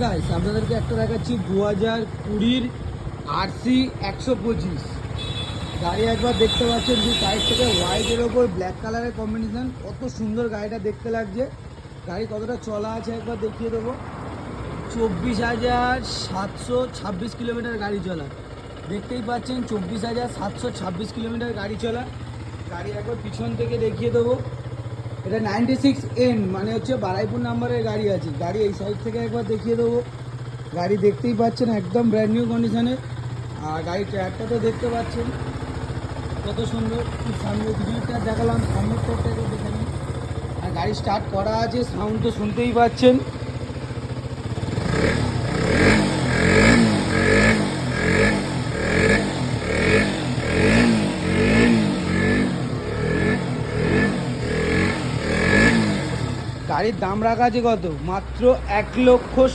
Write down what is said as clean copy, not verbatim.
Guys আপনাদেরকে একটা দেখাচ্ছি 2020 RC 125 গাড়ি। একবার দেখতে পাচ্ছেন যে সাইড থেকে হোয়াইটের ওপর ব্ল্যাক কালারের কম্বিনেশন, কত সুন্দর গাড়িটা দেখতে লাগছে। গাড়ি কতটা চলা আছে একবার দেখিয়ে দেবো। 24,726 কিলোমিটার গাড়ি চলা, দেখতেই পাচ্ছেন 24,726 কিলোমিটার গাড়ি চলা। গাড়ি একবার পিছন থেকে দেখিয়ে দেবো। এটা 96N মানে হচ্ছে বারাইপুর নাম্বারের গাড়ি আছে। গাড়ি এই সাইড থেকে একবার দেখিয়ে দেবো। গাড়ি দেখতেই পাচ্ছেন একদম ব্র্যান্ড নিউ কন্ডিশনে। আর গাড়ির টায়ারটা তো দেখতে পাচ্ছেন কত সুন্দর। সামনে পিছনের টায়ার দেখালাম, সামনের টায়ারটা একবার দেখে নিন। আর গাড়ি স্টার্ট করা আছে, সাউন্ড তো শুনতেই পাচ্ছেন। গাড়ির দাম রাখা আছে কত, মাত্র 1,00,000